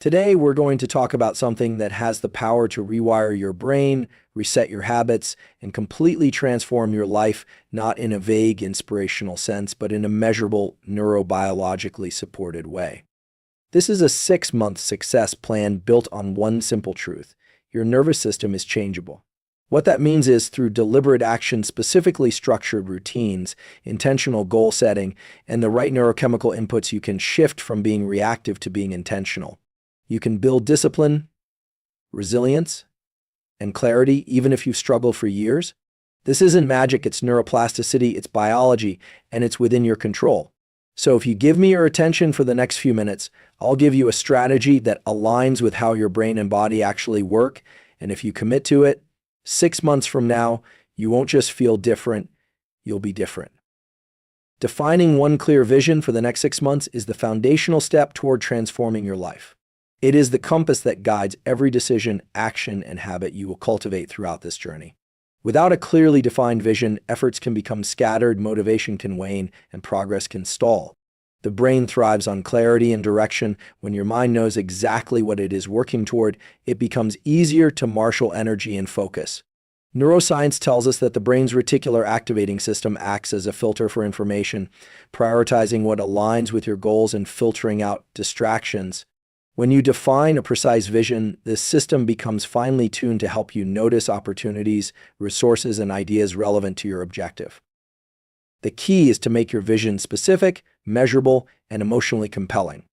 Today, we're going to talk about something that has the power to rewire your brain, reset your habits, and completely transform your life, not in a vague, inspirational sense, but in a measurable, neurobiologically supported way. This is a 6-month success plan built on one simple truth: your nervous system is changeable. What that means is, through deliberate action, specifically structured routines, intentional goal setting, and the right neurochemical inputs, you can shift from being reactive to being intentional. You can build discipline, resilience, and clarity even if you've struggled for years. This isn't magic, it's neuroplasticity, it's biology, and it's within your control. So if you give me your attention for the next few minutes, I'll give you a strategy that aligns with how your brain and body actually work, and if you commit to it, 6 months from now, you won't just feel different, you'll be different. Defining one clear vision for the next 6 months is the foundational step toward transforming your life. It is the compass that guides every decision, action, and habit you will cultivate throughout this journey. Without a clearly defined vision, efforts can become scattered, motivation can wane, and progress can stall. The brain thrives on clarity and direction. When your mind knows exactly what it is working toward, it becomes easier to marshal energy and focus. Neuroscience tells us that the brain's reticular activating system acts as a filter for information, prioritizing what aligns with your goals and filtering out distractions. When you define a precise vision, this system becomes finely tuned to help you notice opportunities, resources, and ideas relevant to your objective. The key is to make your vision specific, measurable, and emotionally compelling.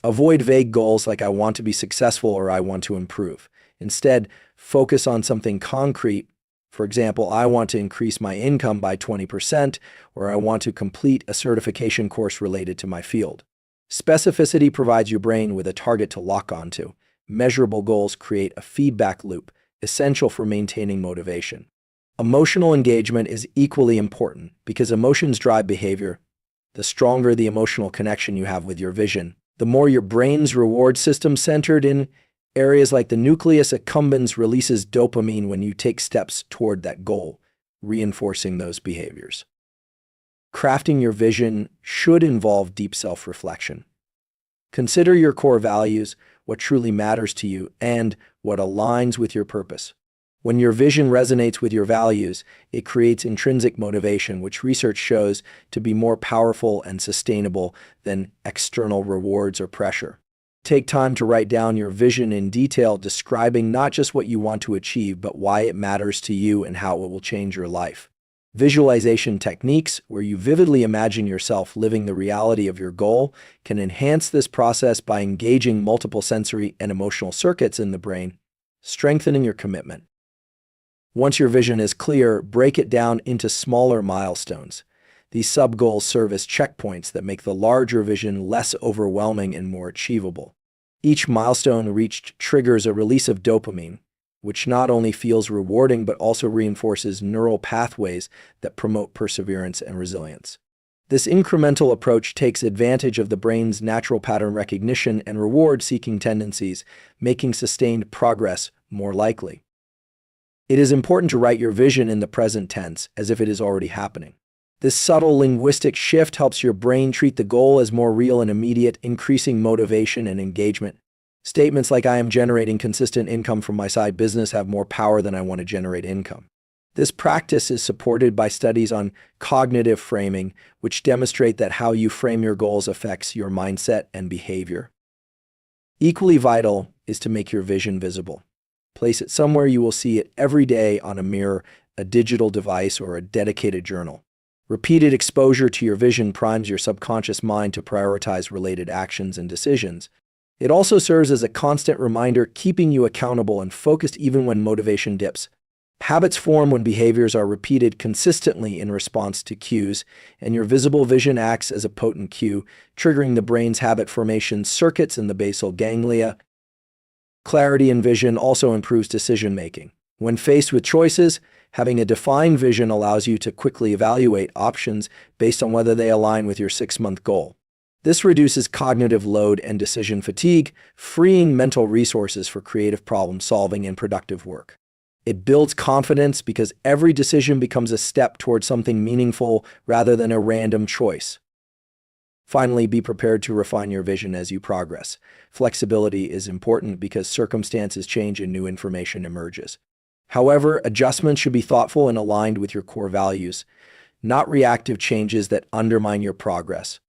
Avoid vague goals like "I want to be successful" or "I want to improve." Instead, focus on something concrete. For example, "I want to increase my income by 20%, or "I want to complete a certification course related to my field." Specificity provides your brain with a target to lock onto. Measurable goals create a feedback loop, essential for maintaining motivation. Emotional engagement is equally important because emotions drive behavior. The stronger the emotional connection you have with your vision, the more your brain's reward system, centered in areas like the nucleus accumbens, releases dopamine when you take steps toward that goal, reinforcing those behaviors. Crafting your vision should involve deep self-reflection. Consider your core values, what truly matters to you, and what aligns with your purpose. When your vision resonates with your values, it creates intrinsic motivation, which research shows to be more powerful and sustainable than external rewards or pressure. Take time to write down your vision in detail, describing not just what you want to achieve, but why it matters to you and how it will change your life. Visualization techniques, where you vividly imagine yourself living the reality of your goal, can enhance this process by engaging multiple sensory and emotional circuits in the brain, strengthening your commitment. Once your vision is clear, break it down into smaller milestones. These sub-goals serve as checkpoints that make the larger vision less overwhelming and more achievable. Each milestone reached triggers a release of dopamine, which not only feels rewarding but also reinforces neural pathways that promote perseverance and resilience. This incremental approach takes advantage of the brain's natural pattern recognition and reward-seeking tendencies, making sustained progress more likely. It is important to write your vision in the present tense, as if it is already happening. This subtle linguistic shift helps your brain treat the goal as more real and immediate, increasing motivation and engagement. Statements like "I am generating consistent income from my side business" have more power than "I want to generate income." This practice is supported by studies on cognitive framing, which demonstrate that how you frame your goals affects your mindset and behavior. Equally vital is to make your vision visible. Place it somewhere you will see it every day: on a mirror, a digital device, or a dedicated journal. Repeated exposure to your vision primes your subconscious mind to prioritize related actions and decisions. It also serves as a constant reminder, keeping you accountable and focused even when motivation dips. Habits form when behaviors are repeated consistently in response to cues, and your visible vision acts as a potent cue, triggering the brain's habit formation circuits in the basal ganglia. Clarity in vision also improves decision-making. When faced with choices, having a defined vision allows you to quickly evaluate options based on whether they align with your 6-month goal. This reduces cognitive load and decision fatigue, freeing mental resources for creative problem-solving and productive work. It builds confidence because every decision becomes a step toward something meaningful rather than a random choice. Finally, be prepared to refine your vision as you progress. Flexibility is important because circumstances change and new information emerges. However, adjustments should be thoughtful and aligned with your core values, not reactive changes that undermine your progress.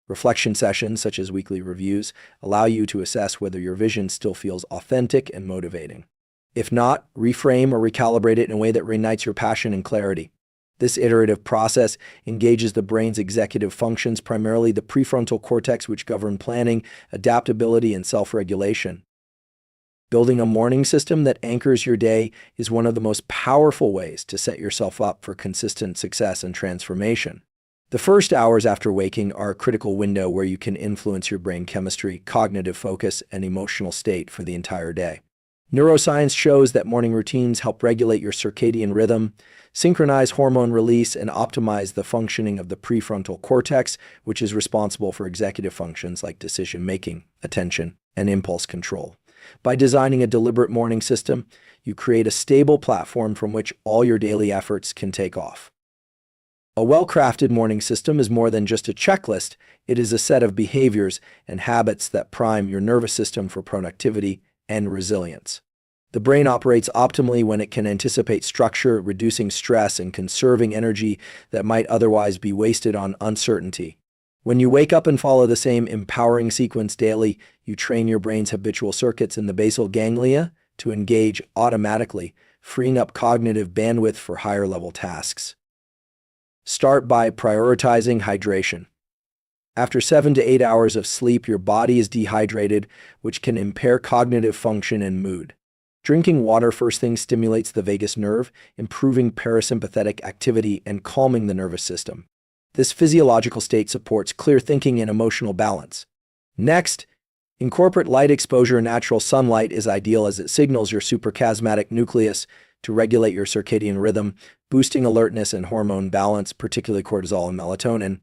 Reflection sessions, such as weekly reviews, allow you to assess whether your vision still feels authentic and motivating. If not, reframe or recalibrate it in a way that reignites your passion and clarity. This iterative process engages the brain's executive functions, primarily the prefrontal cortex, which govern planning, adaptability, and self-regulation. Building a morning system that anchors your day is one of the most powerful ways to set yourself up for consistent success and transformation. The first hours after waking are a critical window where you can influence your brain chemistry, cognitive focus, and emotional state for the entire day. Neuroscience shows that morning routines help regulate your circadian rhythm, synchronize hormone release, and optimize the functioning of the prefrontal cortex, which is responsible for executive functions like decision-making, attention, and impulse control. By designing a deliberate morning system, you create a stable platform from which all your daily efforts can take off. A well-crafted morning system is more than just a checklist. It is a set of behaviors and habits that prime your nervous system for productivity and resilience. The brain operates optimally when it can anticipate structure, reducing stress and conserving energy that might otherwise be wasted on uncertainty. When you wake up and follow the same empowering sequence daily, you train your brain's habitual circuits in the basal ganglia to engage automatically, freeing up cognitive bandwidth for higher-level tasks. Start by prioritizing hydration. After 7 to 8 hours of sleep, your body is dehydrated, which can impair cognitive function and mood. Drinking water first thing stimulates the vagus nerve, improving parasympathetic activity and calming the nervous system. This physiological state supports clear thinking and emotional balance. Next, incorporate light exposure. Natural sunlight is ideal as it signals your suprachiasmatic nucleus to regulate your circadian rhythm, boosting alertness and hormone balance, particularly cortisol and melatonin.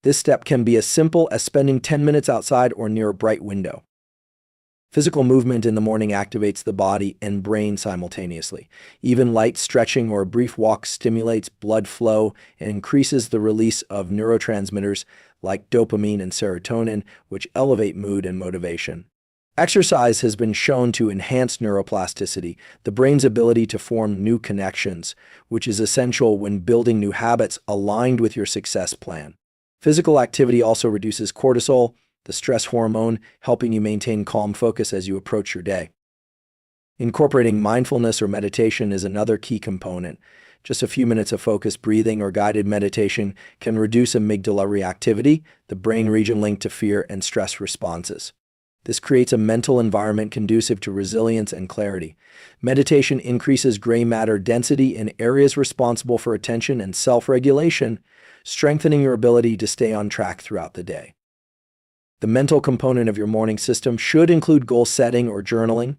This step can be as simple as spending 10 minutes outside or near a bright window. Physical movement in the morning activates the body and brain simultaneously. Even light stretching or a brief walk stimulates blood flow and increases the release of neurotransmitters like dopamine and serotonin, which elevate mood and motivation. Exercise has been shown to enhance neuroplasticity, the brain's ability to form new connections, which is essential when building new habits aligned with your success plan. Physical activity also reduces cortisol, the stress hormone, helping you maintain calm focus as you approach your day. Incorporating mindfulness or meditation is another key component. Just a few minutes of focused breathing or guided meditation can reduce amygdala reactivity, the brain region linked to fear and stress responses. This creates a mental environment conducive to resilience and clarity. Meditation increases gray matter density in areas responsible for attention and self-regulation, strengthening your ability to stay on track throughout the day. The mental component of your morning system should include goal setting or journaling.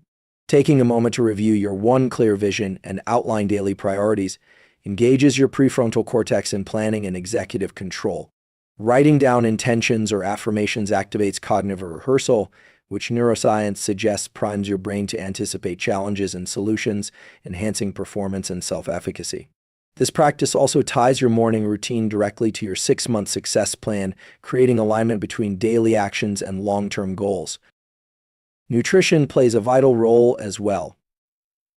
Taking a moment to review your one clear vision and outline daily priorities engages your prefrontal cortex in planning and executive control. Writing down intentions or affirmations activates cognitive rehearsal, which neuroscience suggests primes your brain to anticipate challenges and solutions, enhancing performance and self-efficacy. This practice also ties your morning routine directly to your 6-month success plan, creating alignment between daily actions and long-term goals. Nutrition plays a vital role as well.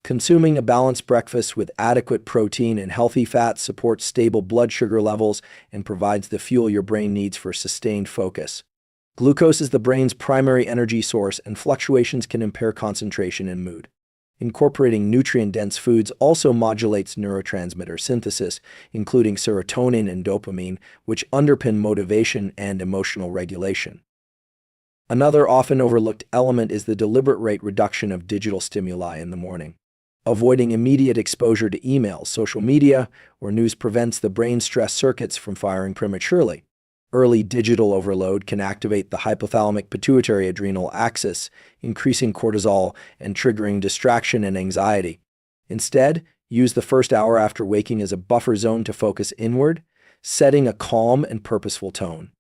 Consuming a balanced breakfast with adequate protein and healthy fats supports stable blood sugar levels and provides the fuel your brain needs for sustained focus. Glucose is the brain's primary energy source, and fluctuations can impair concentration and mood. Incorporating nutrient-dense foods also modulates neurotransmitter synthesis, including serotonin and dopamine, which underpin motivation and emotional regulation. Another often overlooked element is the deliberate rate reduction of digital stimuli in the morning. Avoiding immediate exposure to emails, social media, or news prevents the brain's stress circuits from firing prematurely. Early digital overload can activate the hypothalamic pituitary adrenal axis, increasing cortisol and triggering distraction and anxiety. Instead, use the first hour after waking as a buffer zone to focus inward, setting a calm and purposeful tone.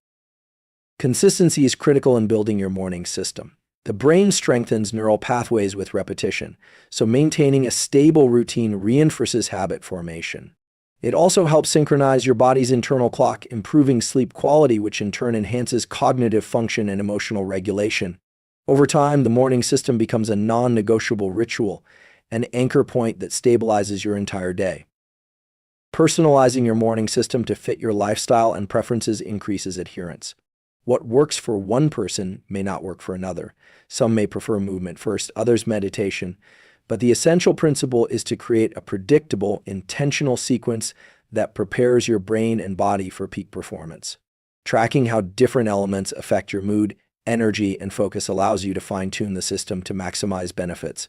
Consistency is critical in building your morning system. The brain strengthens neural pathways with repetition, so maintaining a stable routine reinforces habit formation. It also helps synchronize your body's internal clock, improving sleep quality, which in turn enhances cognitive function and emotional regulation. Over time, the morning system becomes a non-negotiable ritual, an anchor point that stabilizes your entire day. Personalizing your morning system to fit your lifestyle and preferences increases adherence. What works for one person may not work for another. Some may prefer movement first, others meditation. But the essential principle is to create a predictable, intentional sequence that prepares your brain and body for peak performance. Tracking how different elements affect your mood, energy, and focus allows you to fine-tune the system to maximize benefits.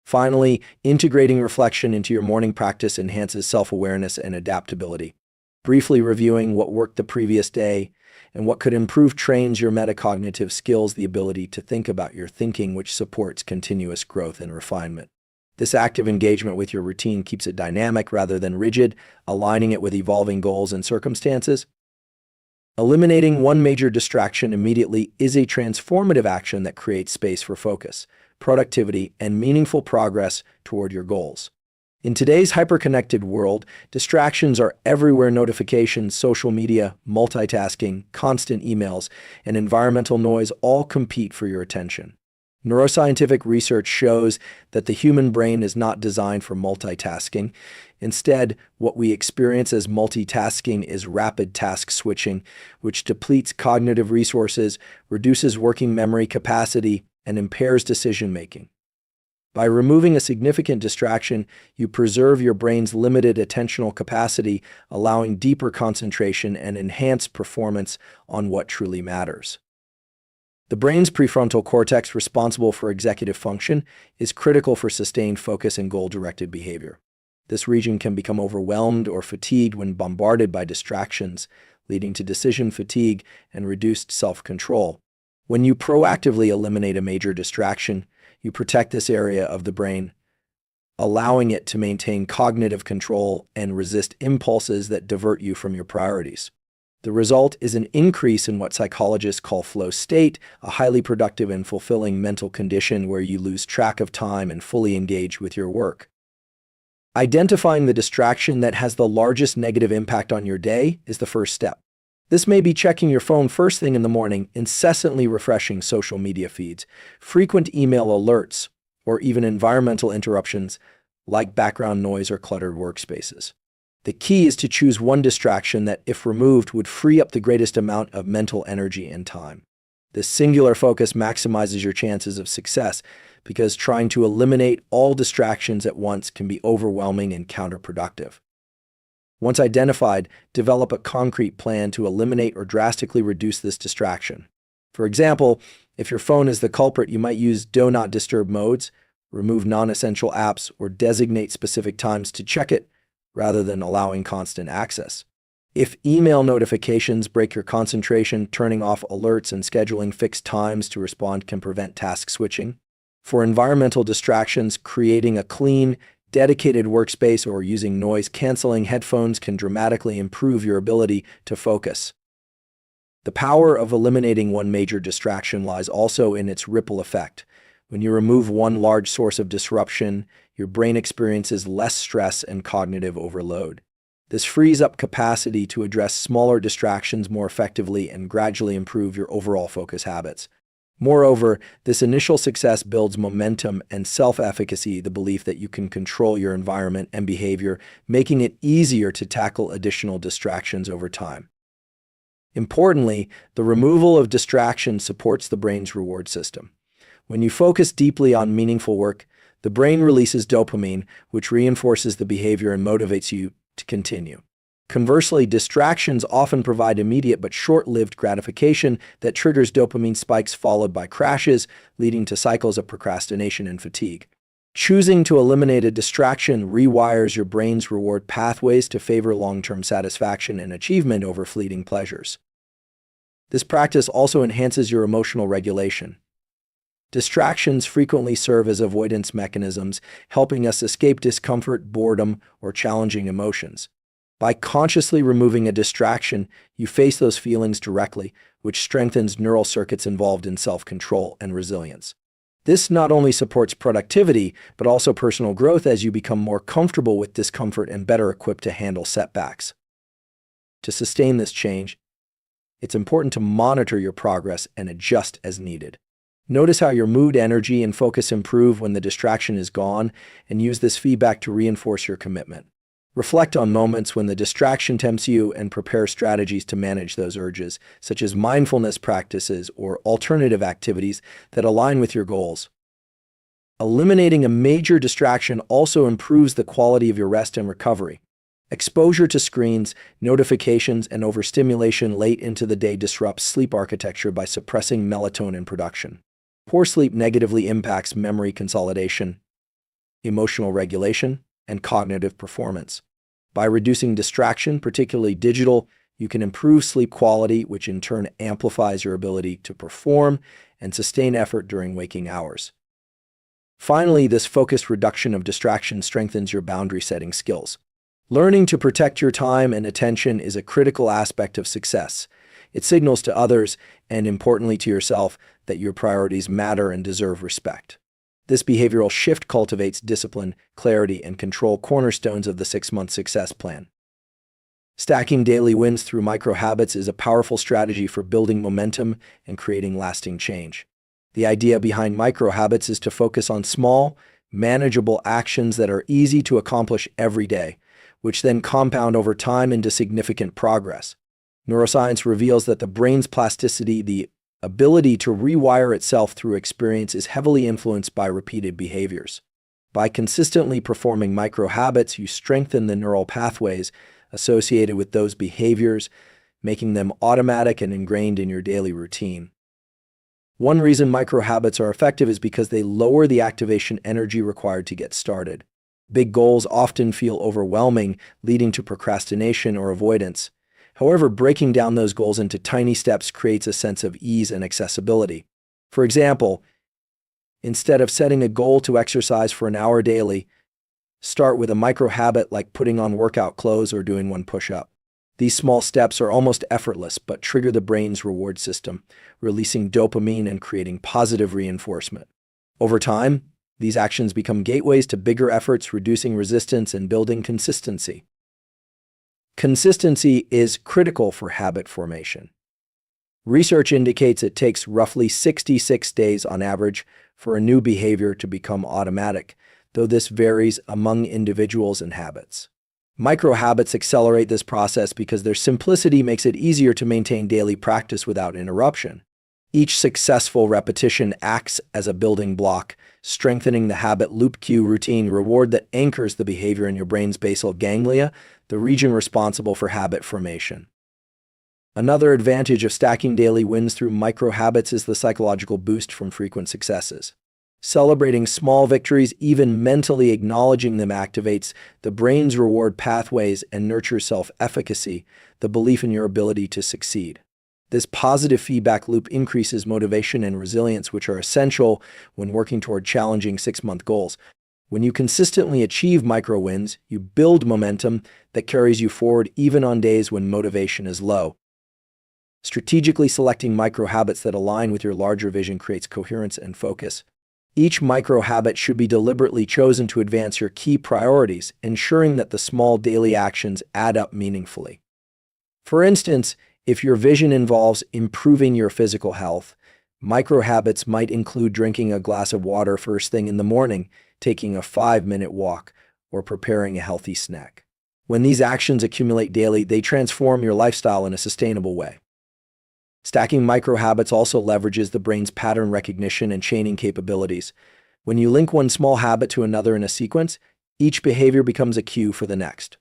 Finally, integrating reflection into your morning practice enhances self-awareness and adaptability. Briefly reviewing what worked the previous day and what could improve trains your metacognitive skills, the ability to think about your thinking, which supports continuous growth and refinement. This active engagement with your routine keeps it dynamic rather than rigid, aligning it with evolving goals and circumstances. Eliminating one major distraction immediately is a transformative action that creates space for focus, productivity, and meaningful progress toward your goals. In today's hyper-connected world, distractions are everywhere. Notifications, social media, multitasking, constant emails, and environmental noise all compete for your attention. Neuroscientific research shows that the human brain is not designed for multitasking. Instead, what we experience as multitasking is rapid task switching, which depletes cognitive resources, reduces working memory capacity, and impairs decision-making. By removing a significant distraction, you preserve your brain's limited attentional capacity, allowing deeper concentration and enhanced performance on what truly matters. The brain's prefrontal cortex, responsible for executive function, is critical for sustained focus and goal-directed behavior. This region can become overwhelmed or fatigued when bombarded by distractions, leading to decision fatigue and reduced self-control. When you proactively eliminate a major distraction, you protect this area of the brain, allowing it to maintain cognitive control and resist impulses that divert you from your priorities. The result is an increase in what psychologists call flow state, a highly productive and fulfilling mental condition where you lose track of time and fully engage with your work. Identifying the distraction that has the largest negative impact on your day is the first step. This may be checking your phone first thing in the morning, incessantly refreshing social media feeds, frequent email alerts, or even environmental interruptions like background noise or cluttered workspaces. The key is to choose one distraction that, if removed, would free up the greatest amount of mental energy and time. This singular focus maximizes your chances of success because trying to eliminate all distractions at once can be overwhelming and counterproductive. Once identified, develop a concrete plan to eliminate or drastically reduce this distraction. For example, if your phone is the culprit, you might use Do Not Disturb modes, remove non-essential apps, or designate specific times to check it, rather than allowing constant access. If email notifications break your concentration, turning off alerts and scheduling fixed times to respond can prevent task switching. For environmental distractions, creating a clean, dedicated workspace or using noise-canceling headphones can dramatically improve your ability to focus. The power of eliminating one major distraction lies also in its ripple effect. When you remove one large source of disruption, your brain experiences less stress and cognitive overload. This frees up capacity to address smaller distractions more effectively and gradually improve your overall focus habits. Moreover, this initial success builds momentum and self-efficacy, the belief that you can control your environment and behavior, making it easier to tackle additional distractions over time. Importantly, the removal of distractions supports the brain's reward system. When you focus deeply on meaningful work, the brain releases dopamine, which reinforces the behavior and motivates you to continue. Conversely, distractions often provide immediate but short-lived gratification that triggers dopamine spikes followed by crashes, leading to cycles of procrastination and fatigue. Choosing to eliminate a distraction rewires your brain's reward pathways to favor long-term satisfaction and achievement over fleeting pleasures. This practice also enhances your emotional regulation. Distractions frequently serve as avoidance mechanisms, helping us escape discomfort, boredom, or challenging emotions. By consciously removing a distraction, you face those feelings directly, which strengthens neural circuits involved in self-control and resilience. This not only supports productivity, but also personal growth as you become more comfortable with discomfort and better equipped to handle setbacks. To sustain this change, it's important to monitor your progress and adjust as needed. Notice how your mood, energy, and focus improve when the distraction is gone, and use this feedback to reinforce your commitment. Reflect on moments when the distraction tempts you and prepare strategies to manage those urges, such as mindfulness practices or alternative activities that align with your goals. Eliminating a major distraction also improves the quality of your rest and recovery. Exposure to screens, notifications, and overstimulation late into the day disrupts sleep architecture by suppressing melatonin production. Poor sleep negatively impacts memory consolidation, emotional regulation, and cognitive performance. By reducing distraction, particularly digital, you can improve sleep quality, which in turn amplifies your ability to perform and sustain effort during waking hours. Finally, this focused reduction of distraction strengthens your boundary-setting skills. Learning to protect your time and attention is a critical aspect of success. It signals to others, and importantly to yourself, that your priorities matter and deserve respect. This behavioral shift cultivates discipline, clarity, and control, cornerstones of the 6-month success plan. Stacking daily wins through micro-habits is a powerful strategy for building momentum and creating lasting change. The idea behind micro-habits is to focus on small, manageable actions that are easy to accomplish every day, which then compound over time into significant progress. Neuroscience reveals that the brain's plasticity, the ability to rewire itself through experience, is heavily influenced by repeated behaviors. By consistently performing micro-habits, you strengthen the neural pathways associated with those behaviors, making them automatic and ingrained in your daily routine. One reason micro-habits are effective is because they lower the activation energy required to get started. Big goals often feel overwhelming, leading to procrastination or avoidance. However, breaking down those goals into tiny steps creates a sense of ease and accessibility. For example, instead of setting a goal to exercise for an hour daily, start with a micro-habit like putting on workout clothes or doing one push-up. These small steps are almost effortless but trigger the brain's reward system, releasing dopamine and creating positive reinforcement. Over time, these actions become gateways to bigger efforts, reducing resistance and building consistency. Consistency is critical for habit formation. Research indicates it takes roughly 66 days on average for a new behavior to become automatic, though this varies among individuals and habits. Micro-habits accelerate this process because their simplicity makes it easier to maintain daily practice without interruption. Each successful repetition acts as a building block, strengthening the habit loop. Cue routine reward that anchors the behavior in your brain's basal ganglia, the region responsible for habit formation. Another advantage of stacking daily wins through micro-habits is the psychological boost from frequent successes. Celebrating small victories, even mentally acknowledging them, activates the brain's reward pathways and nurtures self-efficacy, the belief in your ability to succeed. This positive feedback loop increases motivation and resilience, which are essential when working toward challenging 6-month goals. When you consistently achieve micro-wins, you build momentum that carries you forward even on days when motivation is low. Strategically selecting micro-habits that align with your larger vision creates coherence and focus. Each micro-habit should be deliberately chosen to advance your key priorities, ensuring that the small daily actions add up meaningfully. For instance, if your vision involves improving your physical health, micro-habits might include drinking a glass of water first thing in the morning, taking a 5-minute walk, or preparing a healthy snack. When these actions accumulate daily, they transform your lifestyle in a sustainable way. Stacking micro-habits also leverages the brain's pattern recognition and chaining capabilities. When you link one small habit to another in a sequence, each behavior becomes a cue for the next.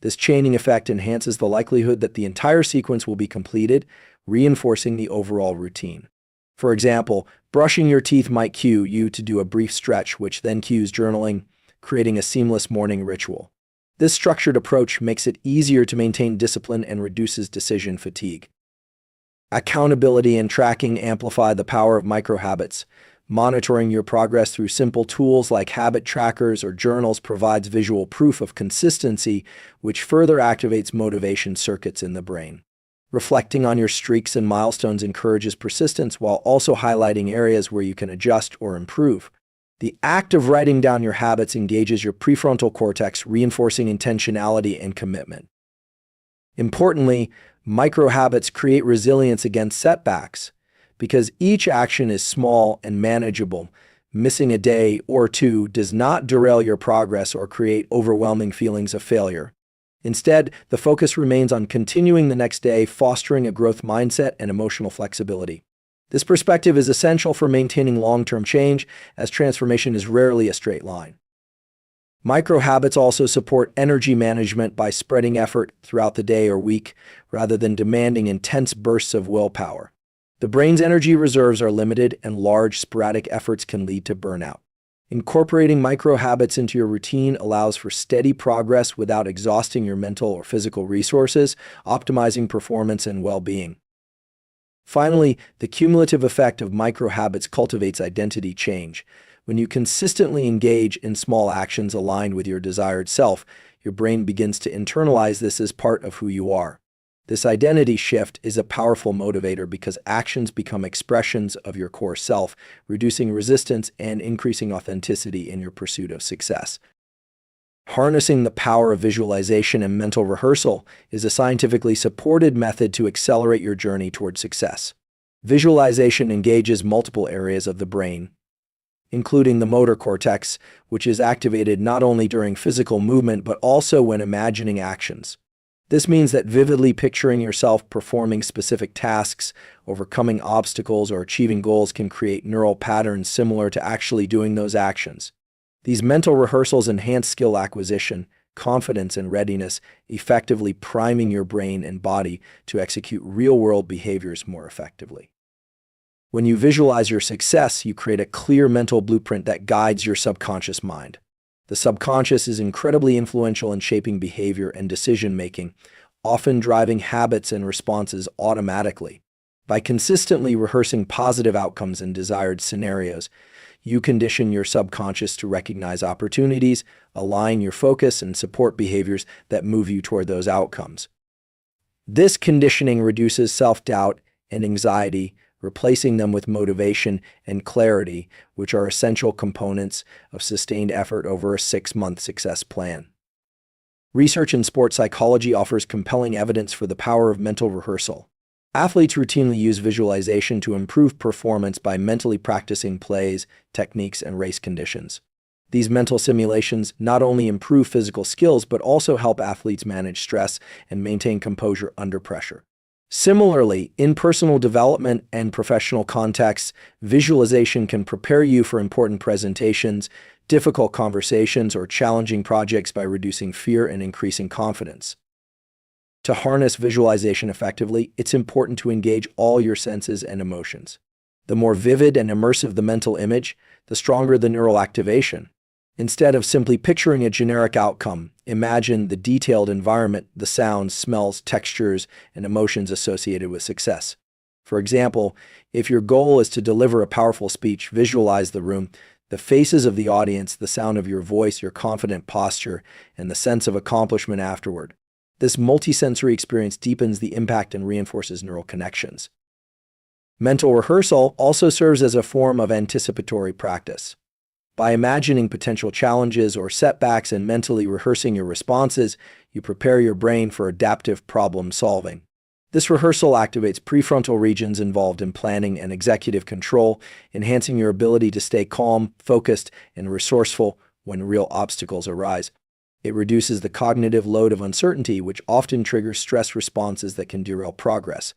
This chaining effect enhances the likelihood that the entire sequence will be completed, reinforcing the overall routine. For example, brushing your teeth might cue you to do a brief stretch, which then cues journaling, creating a seamless morning ritual. This structured approach makes it easier to maintain discipline and reduces decision fatigue. Accountability and tracking amplify the power of micro-habits. Monitoring your progress through simple tools like habit trackers or journals provides visual proof of consistency, which further activates motivation circuits in the brain. Reflecting on your streaks and milestones encourages persistence while also highlighting areas where you can adjust or improve. The act of writing down your habits engages your prefrontal cortex, reinforcing intentionality and commitment. Importantly, micro-habits create resilience against setbacks. Because each action is small and manageable, missing a day or two does not derail your progress or create overwhelming feelings of failure. Instead, the focus remains on continuing the next day, fostering a growth mindset and emotional flexibility. This perspective is essential for maintaining long-term change, as transformation is rarely a straight line. Micro-habits also support energy management by spreading effort throughout the day or week, rather than demanding intense bursts of willpower. The brain's energy reserves are limited, and large, sporadic efforts can lead to burnout. Incorporating micro-habits into your routine allows for steady progress without exhausting your mental or physical resources, optimizing performance and well-being. Finally, the cumulative effect of micro-habits cultivates identity change. When you consistently engage in small actions aligned with your desired self, your brain begins to internalize this as part of who you are. This identity shift is a powerful motivator because actions become expressions of your core self, reducing resistance and increasing authenticity in your pursuit of success. Harnessing the power of visualization and mental rehearsal is a scientifically supported method to accelerate your journey toward success. Visualization engages multiple areas of the brain, including the motor cortex, which is activated not only during physical movement but also when imagining actions. This means that vividly picturing yourself performing specific tasks, overcoming obstacles, or achieving goals can create neural patterns similar to actually doing those actions. These mental rehearsals enhance skill acquisition, confidence, and readiness, effectively priming your brain and body to execute real-world behaviors more effectively. When you visualize your success, you create a clear mental blueprint that guides your subconscious mind. The subconscious is incredibly influential in shaping behavior and decision-making, often driving habits and responses automatically. By consistently rehearsing positive outcomes and desired scenarios, you condition your subconscious to recognize opportunities, align your focus, and support behaviors that move you toward those outcomes. This conditioning reduces self-doubt and anxiety, replacing them with motivation and clarity, which are essential components of sustained effort over a 6-month success plan. Research in sports psychology offers compelling evidence for the power of mental rehearsal. Athletes routinely use visualization to improve performance by mentally practicing plays, techniques, and race conditions. These mental simulations not only improve physical skills but also help athletes manage stress and maintain composure under pressure. Similarly, in personal development and professional contexts, visualization can prepare you for important presentations, difficult conversations, or challenging projects by reducing fear and increasing confidence. To harness visualization effectively, it's important to engage all your senses and emotions. The more vivid and immersive the mental image, the stronger the neural activation. Instead of simply picturing a generic outcome, imagine the detailed environment, the sounds, smells, textures, and emotions associated with success. For example, if your goal is to deliver a powerful speech, visualize the room, the faces of the audience, the sound of your voice, your confident posture, and the sense of accomplishment afterward. This multisensory experience deepens the impact and reinforces neural connections. Mental rehearsal also serves as a form of anticipatory practice. By imagining potential challenges or setbacks and mentally rehearsing your responses, you prepare your brain for adaptive problem solving. This rehearsal activates prefrontal regions involved in planning and executive control, enhancing your ability to stay calm, focused, and resourceful when real obstacles arise. It reduces the cognitive load of uncertainty, which often triggers stress responses that can derail progress.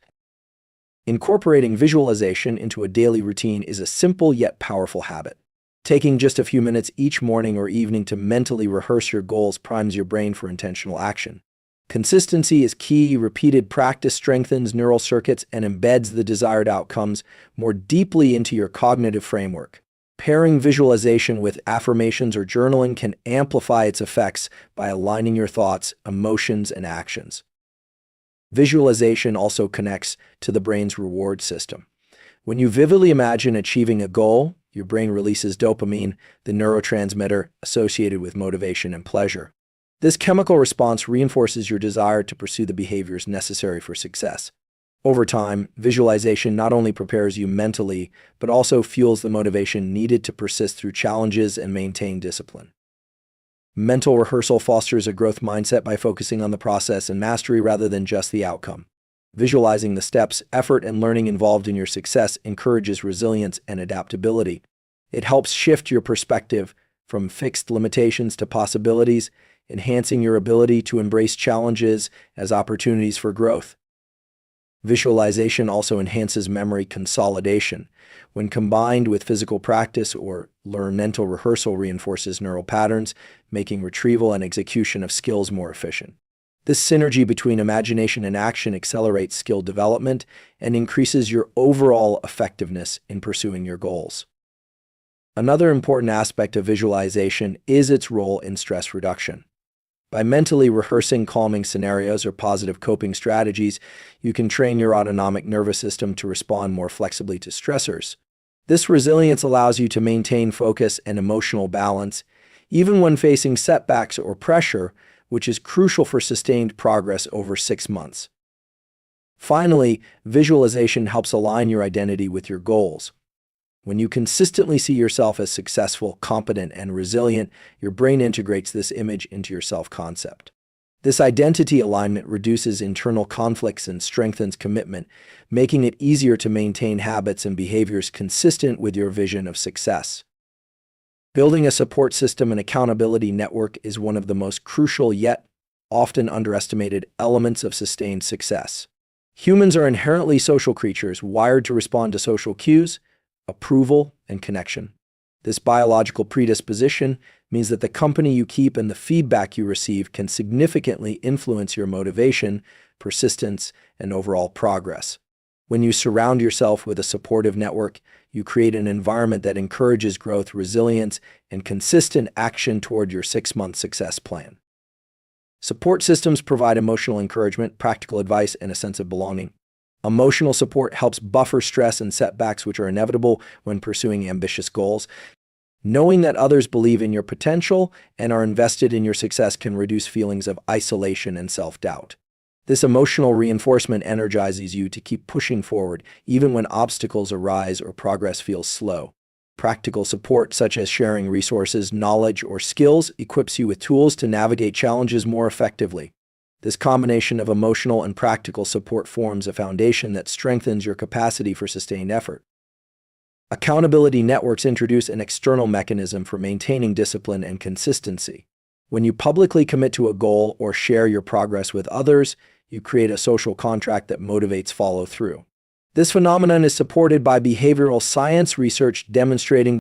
Incorporating visualization into a daily routine is a simple yet powerful habit. Taking just a few minutes each morning or evening to mentally rehearse your goals primes your brain for intentional action. Consistency is key. Repeated practice strengthens neural circuits and embeds the desired outcomes more deeply into your cognitive framework. Pairing visualization with affirmations or journaling can amplify its effects by aligning your thoughts, emotions, and actions. Visualization also connects to the brain's reward system. When you vividly imagine achieving a goal, your brain releases dopamine, the neurotransmitter associated with motivation and pleasure. This chemical response reinforces your desire to pursue the behaviors necessary for success. Over time, visualization not only prepares you mentally, but also fuels the motivation needed to persist through challenges and maintain discipline. Mental rehearsal fosters a growth mindset by focusing on the process and mastery rather than just the outcome. Visualizing the steps, effort, and learning involved in your success encourages resilience and adaptability. It helps shift your perspective from fixed limitations to possibilities, enhancing your ability to embrace challenges as opportunities for growth. Visualization also enhances memory consolidation. When combined with physical practice or mental rehearsal reinforces neural patterns, making retrieval and execution of skills more efficient. This synergy between imagination and action accelerates skill development and increases your overall effectiveness in pursuing your goals. Another important aspect of visualization is its role in stress reduction. By mentally rehearsing calming scenarios or positive coping strategies, you can train your autonomic nervous system to respond more flexibly to stressors. This resilience allows you to maintain focus and emotional balance, even when facing setbacks or pressure, which is crucial for sustained progress over 6 months. Finally, visualization helps align your identity with your goals. When you consistently see yourself as successful, competent, and resilient, your brain integrates this image into your self-concept. This identity alignment reduces internal conflicts and strengthens commitment, making it easier to maintain habits and behaviors consistent with your vision of success. Building a support system and accountability network is one of the most crucial yet often underestimated elements of sustained success. Humans are inherently social creatures, wired to respond to social cues, approval, and connection. This biological predisposition means that the company you keep and the feedback you receive can significantly influence your motivation, persistence, and overall progress. When you surround yourself with a supportive network, you create an environment that encourages growth, resilience, and consistent action toward your 6-month success plan. Support systems provide emotional encouragement, practical advice, and a sense of belonging. Emotional support helps buffer stress and setbacks which are inevitable when pursuing ambitious goals. Knowing that others believe in your potential and are invested in your success can reduce feelings of isolation and self-doubt. This emotional reinforcement energizes you to keep pushing forward, even when obstacles arise or progress feels slow. Practical support, such as sharing resources, knowledge, or skills, equips you with tools to navigate challenges more effectively. This combination of emotional and practical support forms a foundation that strengthens your capacity for sustained effort. Accountability networks introduce an external mechanism for maintaining discipline and consistency. When you publicly commit to a goal or share your progress with others, you create a social contract that motivates follow-through. This phenomenon is supported by behavioral science research demonstrating